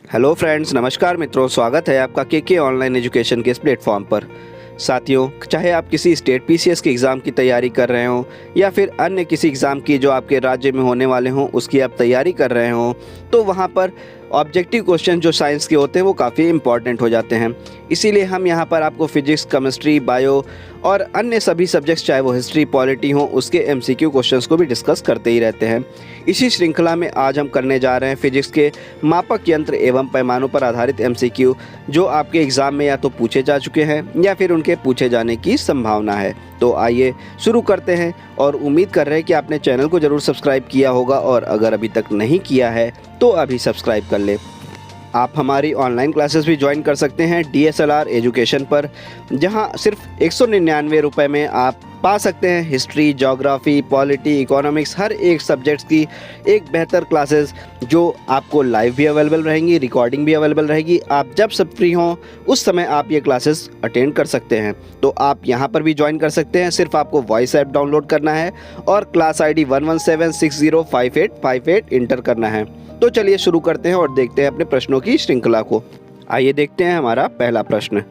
Hello friends, नमस्कार मित्रों। स्वागत है आपका के ऑनलाइन एजुकेशन के इस प्लेटफॉर्म पर। साथियों, चाहे आप किसी स्टेट पीसीएस के एग्ज़ाम की तैयारी कर रहे हो या फिर अन्य किसी एग्ज़ाम की जो आपके राज्य में होने वाले हों उसकी आप तैयारी कर रहे हो, तो वहाँ पर ऑब्जेक्टिव क्वेश्चन जो साइंस के होते हैं वो काफ़ी इंपॉर्टेंट हो जाते हैं। इसीलिए हम यहाँ पर आपको फिजिक्स, केमिस्ट्री, बायो और अन्य सभी सब्जेक्ट्स, चाहे वो हिस्ट्री, पॉलिटी हो, उसके एमसीक्यू क्वेश्चंस को भी डिस्कस करते ही रहते हैं। इसी श्रृंखला में आज हम करने जा रहे हैं फिजिक्स के मापक यंत्र एवं पैमानों पर आधारित एमसीक्यू, जो आपके एग्ज़ाम में या तो पूछे जा चुके हैं या फिर उनके पूछे जाने की संभावना है। तो आइए शुरू करते हैं और उम्मीद कर रहे हैं कि आपने चैनल को ज़रूर सब्सक्राइब किया होगा, और अगर अभी तक नहीं किया है तो अभी सब्सक्राइब कर ले। आप हमारी ऑनलाइन क्लासेस भी ज्वाइन कर सकते हैं DSLR एजुकेशन पर, जहां सिर्फ 199 रुपये में आप पा सकते हैं हिस्ट्री, ज्योग्राफी, पॉलिटी, इकोनॉमिक्स, हर एक सब्जेक्ट्स की एक बेहतर क्लासेस, जो आपको लाइव भी अवेलेबल रहेंगी, रिकॉर्डिंग भी अवेलेबल रहेगी। आप जब सब फ्री हों उस समय आप ये क्लासेस अटेंड कर सकते हैं। तो आप यहाँ पर भी ज्वाइन कर सकते हैं। सिर्फ आपको वॉइस ऐप डाउनलोड करना है और क्लास ID 11760585 इंटर करना है। तो चलिए शुरू करते हैं और देखते हैं अपने प्रश्नों की श्रृंखला को। आइए देखते हैं हमारा पहला प्रश्न।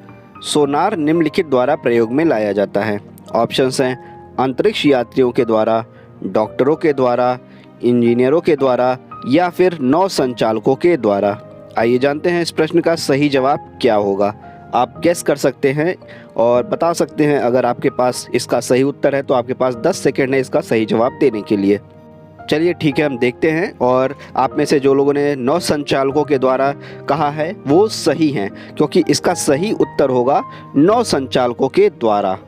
सोनार निम्नलिखित द्वारा प्रयोग में लाया जाता है। ऑप्शंस हैं अंतरिक्ष यात्रियों के द्वारा, डॉक्टरों के द्वारा, इंजीनियरों के द्वारा या फिर नौ संचालकों के द्वारा। आइए जानते हैं इस प्रश्न का सही जवाब क्या होगा। आप गेस कर सकते हैं और बता सकते हैं। अगर आपके पास इसका सही उत्तर है तो आपके पास 10 सेकेंड है इसका सही जवाब देने के लिए। चलिए ठीक है, हम देखते हैं। और आप में से जो लोगों ने नौ संचालकों के द्वारा कहा है वो सही हैं, क्योंकि इसका सही उत्तर होगा नौ संचालकों के द्वारा।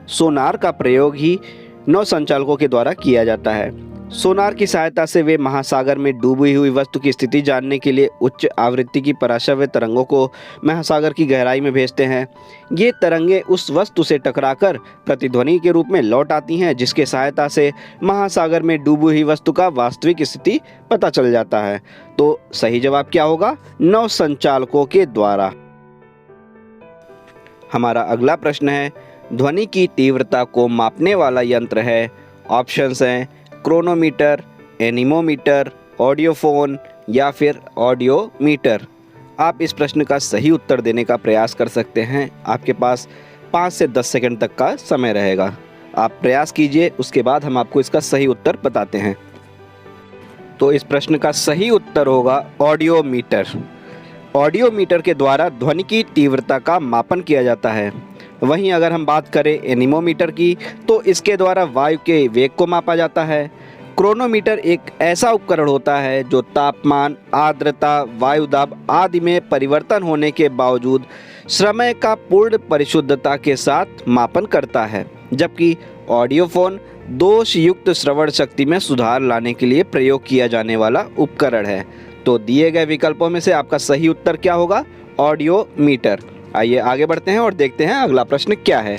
सोनार का प्रयोग ही नौ संचालकों के द्वारा किया जाता है। सोनार की सहायता से वे महासागर में डूबी हुई वस्तु की स्थिति जानने के लिए उच्च आवृत्ति की पराश्रव्य तरंगों को महासागर की गहराई में भेजते हैं। ये तरंगें उस वस्तु से टकराकर प्रतिध्वनि के रूप में लौट आती हैं, जिसके सहायता से महासागर में डूबी हुई वस्तु का वास्तविक स्थिति पता चल जाता है। तो सही जवाब क्या होगा? नौ संचालकों के द्वारा। हमारा अगला प्रश्न है, ध्वनि की तीव्रता को मापने वाला यंत्र है। ऑप्शंस हैं क्रोनोमीटर, एनीमोमीटर, ऑडियोफोन या फिर ऑडियोमीटर। आप इस प्रश्न का सही उत्तर देने का प्रयास कर सकते हैं। आपके पास 5 से 10 सेकंड तक का समय रहेगा। आप प्रयास कीजिए, उसके बाद हम आपको इसका सही उत्तर बताते हैं। तो इस प्रश्न का सही उत्तर होगा ऑडियोमीटर। ऑडियोमीटर के द्वारा ध्वनि की तीव्रता का मापन किया जाता है। वहीं अगर हम बात करें एनीमोमीटर की, तो इसके द्वारा वायु के वेग को मापा जाता है। क्रोनोमीटर एक ऐसा उपकरण होता है जो तापमान, आर्द्रता, वायु दाब आदि में परिवर्तन होने के बावजूद समय का पूर्ण परिशुद्धता के साथ मापन करता है। जबकि ऑडियोफोन दोष युक्त श्रवण शक्ति में सुधार लाने के लिए प्रयोग किया जाने वाला उपकरण है। तो दिए गए विकल्पों में से आपका सही उत्तर क्या होगा? ऑडियोमीटर। आइए आगे बढ़ते हैं और देखते हैं अगला प्रश्न क्या है।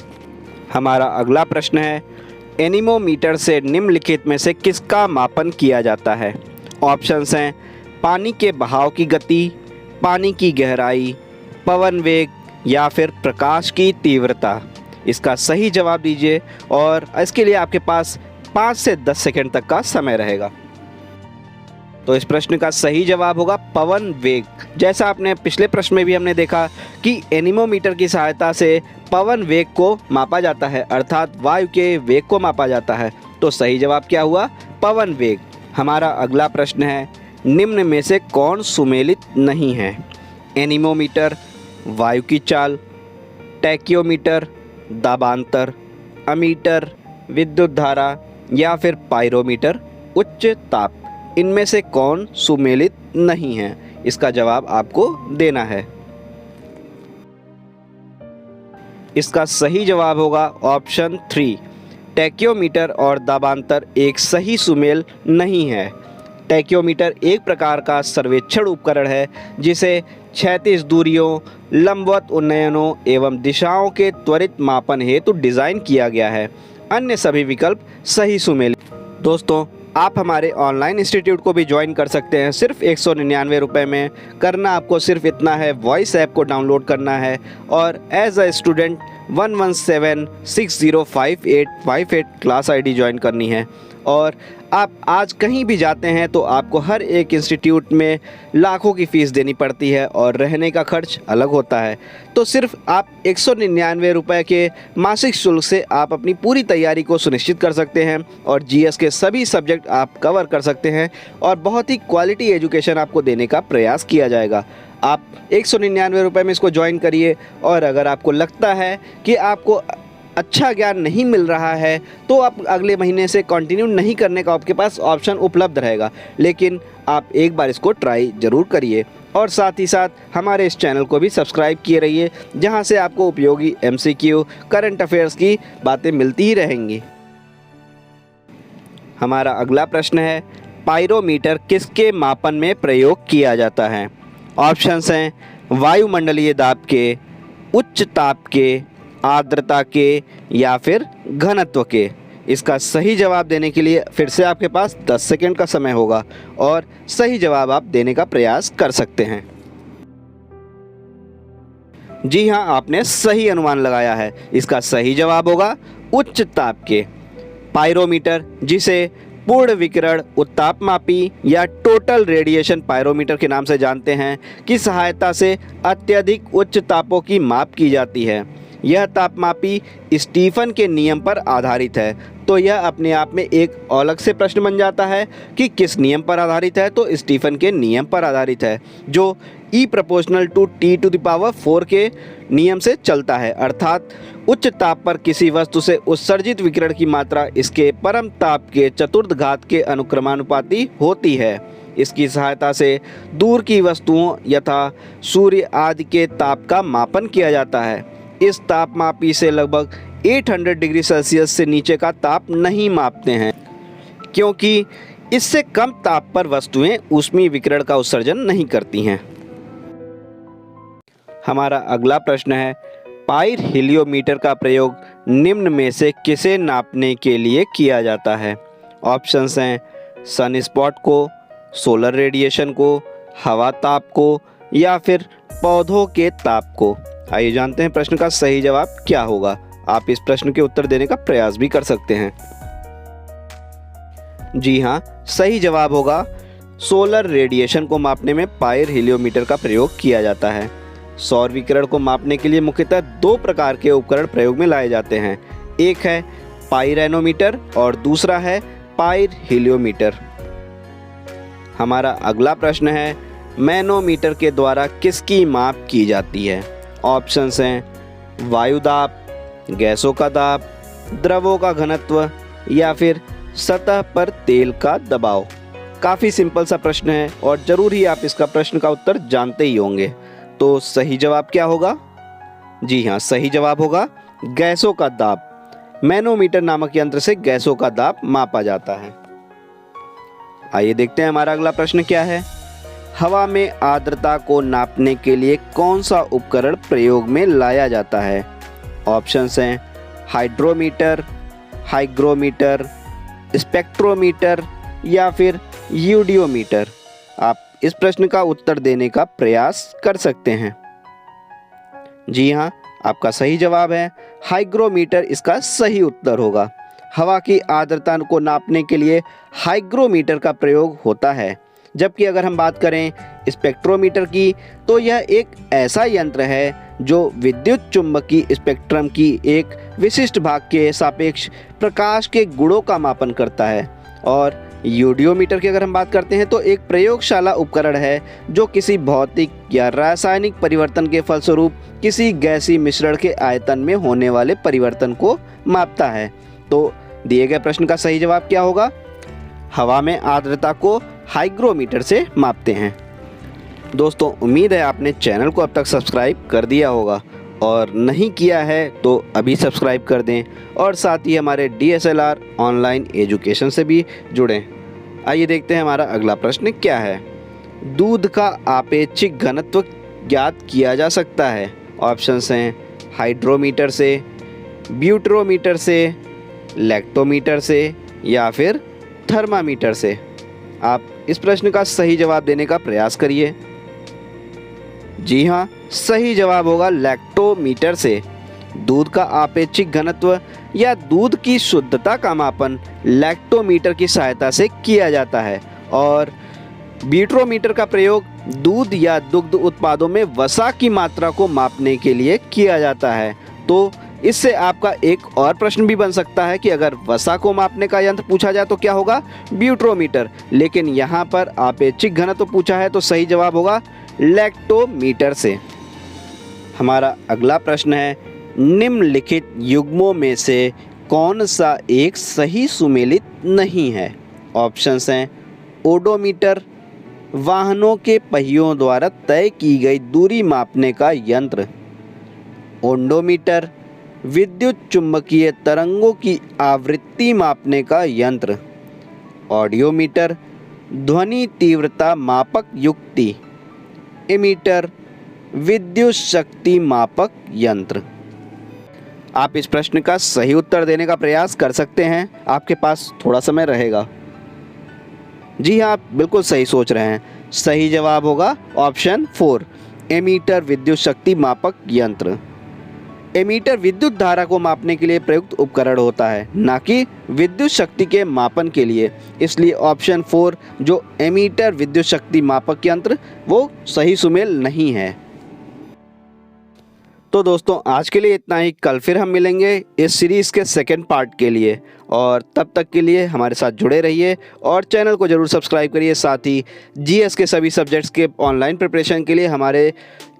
हमारा अगला प्रश्न है, एनीमोमीटर से निम्नलिखित में से किसका मापन किया जाता है? ऑप्शंस हैं पानी के बहाव की गति, पानी की गहराई, पवन वेग या फिर प्रकाश की तीव्रता। इसका सही जवाब दीजिए और इसके लिए आपके पास 5 से 10 सेकंड तक का समय रहेगा। तो इस प्रश्न का सही जवाब होगा पवन वेग। जैसा आपने पिछले प्रश्न में भी हमने देखा कि एनीमोमीटर की सहायता से पवन वेग को मापा जाता है, अर्थात वायु के वेग को मापा जाता है। तो सही जवाब क्या हुआ? पवन वेग। हमारा अगला प्रश्न है, निम्न में से कौन सुमेलित नहीं है? एनीमोमीटर, वायु की चाल, टैक्योमीटर, दाबांतर, अमीटर, विद्युत धारा या फिर पायरोमीटर, उच्च ताप। इनमें से कौन सुमेलित नहीं है? इसका जवाब आपको देना है। इसका सही जवाब होगा ऑप्शन 3। टैक्योमीटर और दाबांतर एक सही सुमेल नहीं है। टैक्योमीटर एक प्रकार का सर्वेक्षण उपकरण है जिसे क्षैतिज दूरियों, लंबवत उन्नयनों एवं दिशाओं के त्वरित मापन हेतु डिज़ाइन किया गया है। अन्य सभी विकल्प सही सुमेल। दोस्तों, आप हमारे ऑनलाइन इंस्टीट्यूट को भी ज्वाइन कर सकते हैं। सिर्फ 199 रुपये में। करना आपको सिर्फ इतना है, वॉइस ऐप को डाउनलोड करना है और as a student 117605858 class ID join करनी है। और आप आज कहीं भी जाते हैं तो आपको हर एक इंस्टीट्यूट में लाखों की फ़ीस देनी पड़ती है और रहने का खर्च अलग होता है। तो सिर्फ आप 199 रुपये के मासिक शुल्क से आप अपनी पूरी तैयारी को सुनिश्चित कर सकते हैं और जीएस के सभी सब्जेक्ट आप कवर कर सकते हैं और बहुत ही क्वालिटी एजुकेशन आपको देने का प्रयास किया जाएगा। आप 199 रुपये में इसको ज्वाइन करिए और अगर आपको लगता है कि आपको अच्छा ज्ञान नहीं मिल रहा है तो आप अगले महीने से कंटिन्यू नहीं करने का आपके पास ऑप्शन उपलब्ध रहेगा, लेकिन आप एक बार इसको ट्राई ज़रूर करिए और साथ ही साथ हमारे इस चैनल को भी सब्सक्राइब किए रहिए, जहां से आपको उपयोगी MCQ करंट अफेयर्स की बातें मिलती ही रहेंगी। हमारा अगला प्रश्न है, पायरोमीटर किसके मापन में प्रयोग किया जाता है? ऑप्शंस हैं वायुमंडलीय दाब के, उच्च ताप के, आर्द्रता के या फिर घनत्व के। इसका सही जवाब देने के लिए फिर से आपके पास 10 सेकंड का समय होगा और सही जवाब आप देने का प्रयास कर सकते हैं। जी हाँ, आपने सही अनुमान लगाया है। इसका सही जवाब होगा उच्च ताप के। पायरोमीटर, जिसे पूर्ण विकिरण उत्तापमापी या टोटल रेडिएशन पायरोमीटर के नाम से जानते हैं, की सहायता से अत्यधिक उच्च तापों की माप की जाती है। यह तापमापी स्टीफन के नियम पर आधारित है। तो यह अपने आप में एक अलग से प्रश्न बन जाता है कि किस नियम पर आधारित है। तो स्टीफन के नियम पर आधारित है, जो E∝T⁴ के नियम से चलता है, अर्थात उच्च ताप पर किसी वस्तु से उत्सर्जित विकिरण की मात्रा इसके परम ताप के चतुर्थ घात के अनुक्रमानुपाती होती है। इसकी सहायता से दूर की वस्तुओं यथा सूर्य आदि के ताप का मापन किया जाता है। इस तापमापी से लगभग 800 डिग्री सेल्सियस से नीचे का ताप नहीं मापते हैं, क्योंकि इससे कम ताप पर वस्तुएं ऊष्मीय विकिरण का उत्सर्जन नहीं करती हैं। हमारा अगला प्रश्न है, पाइर हीलियोमीटर का प्रयोग निम्न में से किसे नापने के लिए किया जाता है? ऑप्शंस हैं सन स्पॉट को, सोलर रेडिएशन को, हवा ताप को या फिर पौधों के ताप को। आइए जानते हैं प्रश्न का सही जवाब क्या होगा। आप इस प्रश्न के उत्तर देने का प्रयास भी कर सकते हैं। जी हाँ, सही जवाब होगा सोलर रेडिएशन को मापने में पाइर हीलियोमीटर का प्रयोग किया जाता है। सौर विकिरण को मापने के लिए मुख्यतः 2 प्रकार के उपकरण प्रयोग में लाए जाते हैं। एक है पाइरेनोमीटर और दूसरा है पाइर हीलियोमीटर। हमारा अगला प्रश्न है, मैनोमीटर के द्वारा किसकी माप की जाती है? ऑप्शंस हैं वायु दाब, गैसों का दाब, द्रवों का घनत्व या फिर सतह पर तेल का दबाव। काफ़ी सिंपल सा प्रश्न है और ज़रूर ही आप इसका प्रश्न का उत्तर जानते ही होंगे। तो सही जवाब क्या होगा? जी हाँ, सही जवाब होगा गैसों का दाब। मैनोमीटर नामक यंत्र से गैसों का दाब मापा जाता है। आइए देखते हैं हमारा अगला प्रश्न क्या है। हवा में आर्द्रता को नापने के लिए कौन सा उपकरण प्रयोग में लाया जाता है? ऑप्शंस हैं हाइड्रोमीटर, हाइग्रोमीटर, स्पेक्ट्रोमीटर या फिर यूडियोमीटर। आप इस प्रश्न का उत्तर देने का प्रयास कर सकते हैं। जी हाँ, आपका सही जवाब है हाइग्रोमीटर। इसका सही उत्तर होगा। हवा की आर्द्रता को नापने के लिए हाइग्रोमीटर का प्रयोग होता है। जबकि अगर हम बात करें स्पेक्ट्रोमीटर की, तो यह एक ऐसा यंत्र है जो विद्युत चुम्बकीय स्पेक्ट्रम की एक विशिष्ट भाग के सापेक्ष प्रकाश के गुणों का मापन करता है। और यूडियोमीटर की अगर हम बात करते हैं तो एक प्रयोगशाला उपकरण है जो किसी भौतिक या रासायनिक परिवर्तन के फलस्वरूप किसी गैसीय मिश्रण के आयतन में होने वाले परिवर्तन को मापता है। तो दिए गए प्रश्न का सही जवाब क्या होगा? हवा में आर्द्रता को हाइग्रोमीटर से मापते हैं। दोस्तों, उम्मीद है आपने चैनल को अब तक सब्सक्राइब कर दिया होगा और नहीं किया है तो अभी सब्सक्राइब कर दें और साथ ही हमारे DSLR ऑनलाइन एजुकेशन से भी जुड़ें। आइए देखते हैं हमारा अगला प्रश्न क्या है। दूध का आपेक्षिक घनत्व ज्ञात किया जा सकता है। ऑप्शंस हैं हाइड्रोमीटर से, ब्यूटरोमीटर से, लैक्टोमीटर से या फिर थर्मामीटर से। आप इस प्रश्न का सही जवाब देने का प्रयास करिए। जी हाँ, सही जवाब होगा लैक्टोमीटर से। दूध का आपेक्षिक घनत्व या दूध की शुद्धता का मापन लैक्टोमीटर की सहायता से किया जाता है। और वीट्रोमीटर का प्रयोग दूध या दुग्ध उत्पादों में वसा की मात्रा को मापने के लिए किया जाता है। तो इससे आपका एक और प्रश्न भी बन सकता है कि अगर वसा को मापने का यंत्र पूछा जाए तो क्या होगा, वीट्रोमीटर। लेकिन यहाँ पर आपेक्षिक घनत्व पूछा है तो सही जवाब होगा लैक्टोमीटर से। हमारा अगला प्रश्न है, निम्नलिखित युग्मों में से कौन सा एक सही सुमेलित नहीं है। ऑप्शंस हैं ओडोमीटर, वाहनों के पहियों द्वारा तय की गई दूरी मापने का यंत्र, ओडोमीटर, विद्युत चुम्बकीय तरंगों की आवृत्ति मापने का यंत्र, ऑडियोमीटर, ध्वनि तीव्रता मापक युक्ति, एमीटर, विद्युत शक्ति मापक यंत्र। आप इस प्रश्न का सही उत्तर देने का प्रयास कर सकते हैं, आपके पास थोड़ा समय रहेगा। जी हाँ, आप बिल्कुल सही सोच रहे हैं। सही जवाब होगा ऑप्शन 4, एमीटर विद्युत शक्ति मापक यंत्र। एमीटर विद्युत धारा को मापने के लिए प्रयुक्त उपकरण होता है, ना कि विद्युत शक्ति के मापन के लिए। इसलिए ऑप्शन 4 जो एमीटर विद्युत शक्ति मापक यंत्र वो सही सुमेल नहीं है। तो दोस्तों आज के लिए इतना ही। कल फिर हम मिलेंगे इस सीरीज़ के सेकंड पार्ट के लिए, और तब तक के लिए हमारे साथ जुड़े रहिए और चैनल को ज़रूर सब्सक्राइब करिए। साथ ही जीएस के सभी सब्जेक्ट्स के ऑनलाइन प्रिपरेशन के लिए हमारे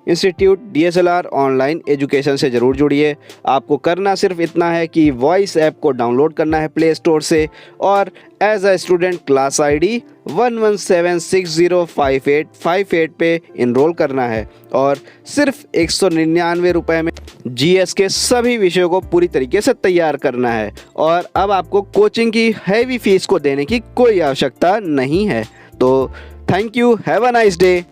इंस्टीट्यूट DSLR ऑनलाइन एजुकेशन से ज़रूर जुड़िए। आपको करना सिर्फ इतना है कि वॉइस ऐप को डाउनलोड करना है प्ले स्टोर से, और as a student class ID 11760585 पे इनरोल करना है, और सिर्फ 199 रुपये में GS के सभी विषयों को पूरी तरीके से तैयार करना है। और अब आपको कोचिंग की हैवी फीस को देने की कोई आवश्यकता नहीं है। तो thank you, have a nice day.